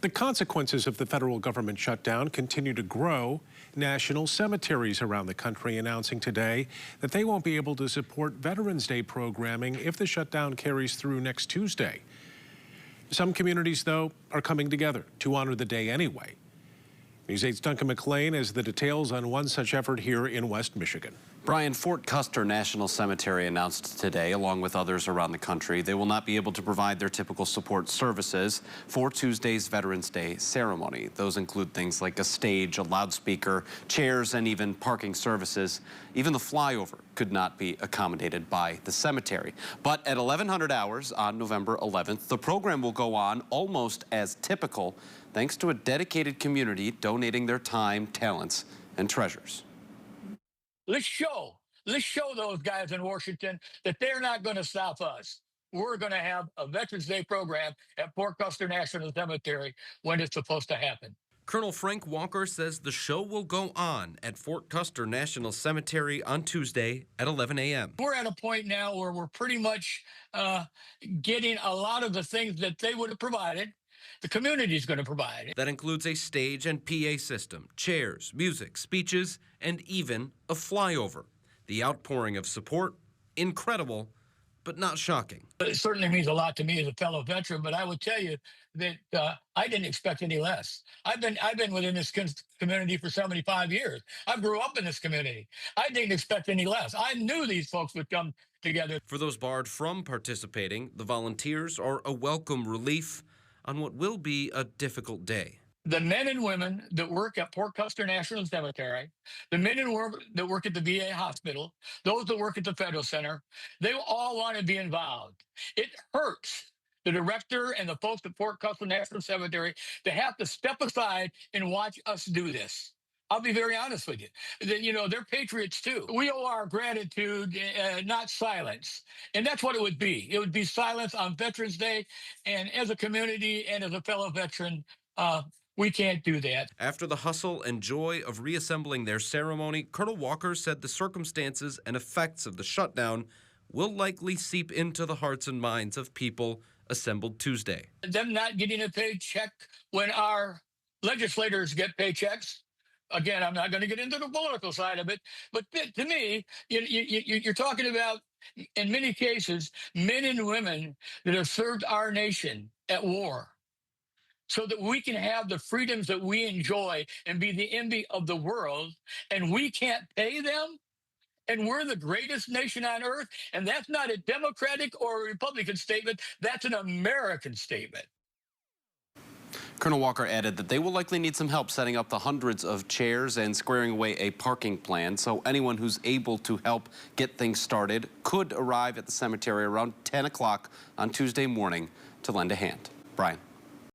The consequences of the federal government shutdown continue to grow. National cemeteries around the country announcing today that they won't be able to support Veterans Day programming if the shutdown carries through next Tuesday. Some communities, though, are coming together to honor the day anyway. News 8's Duncan McLean has the details on one such effort here in West Michigan. Brian, Fort Custer National Cemetery announced today, along with others around the country, they will not be able to provide their typical support services for Tuesday's Veterans Day ceremony. Those include things like a stage, a loudspeaker, chairs, and even parking services. Even the flyover could not be accommodated by the cemetery. But at 1100 hours on November 11th, the program will go on almost as typical, thanks to a dedicated community donating their time, talents, and treasures. Let's show those guys in Washington that they're not going to stop us. We're going to have a Veterans Day program at Fort Custer National Cemetery when it's supposed to happen. Colonel Frank Walker says the show will go on at Fort Custer National Cemetery on Tuesday at 11 a.m. We're at a point now where we're pretty much getting a lot of the things that they would have provided. The community is going to provide. That includes a stage and PA system, chairs, music, speeches, and even a flyover. The outpouring of support, incredible, but not shocking. It certainly means a lot to me as a fellow veteran, but I would tell you that I didn't expect any less. I've been within this community for 75 years. I grew up in this community. I didn't expect any less. I knew these folks would come together. For those barred from participating, the volunteers are a welcome relief on what will be a difficult day. The men and women that work at Fort Custer National Cemetery, the men and women that work at the VA hospital, those that work at the Federal Center, they all want to be involved. It hurts the director and the folks at Fort Custer National Cemetery to have to step aside and watch us do this. I'll be very honest with you. You know, they're patriots too. We owe our gratitude, not silence. And that's what it would be. It would be silence on Veterans Day. And as a community and as a fellow veteran, we can't do that. After the hustle and joy of reassembling their ceremony, Colonel Walker said the circumstances and effects of the shutdown will likely seep into the hearts and minds of people assembled Tuesday. Them not getting a paycheck when our legislators get paychecks. Again, I'm not going to get into the political side of it, but to me, you're talking about, in many cases, men and women that have served our nation at war so that we can have the freedoms that we enjoy and be the envy of the world, and we can't pay them, and we're the greatest nation on earth, and that's not a Democratic or a Republican statement, that's an American statement. Colonel Walker added that they will likely need some help setting up the hundreds of chairs and squaring away a parking plan, so anyone who's able to help get things started could arrive at the cemetery around 10 o'clock on Tuesday morning to lend a hand. Brian.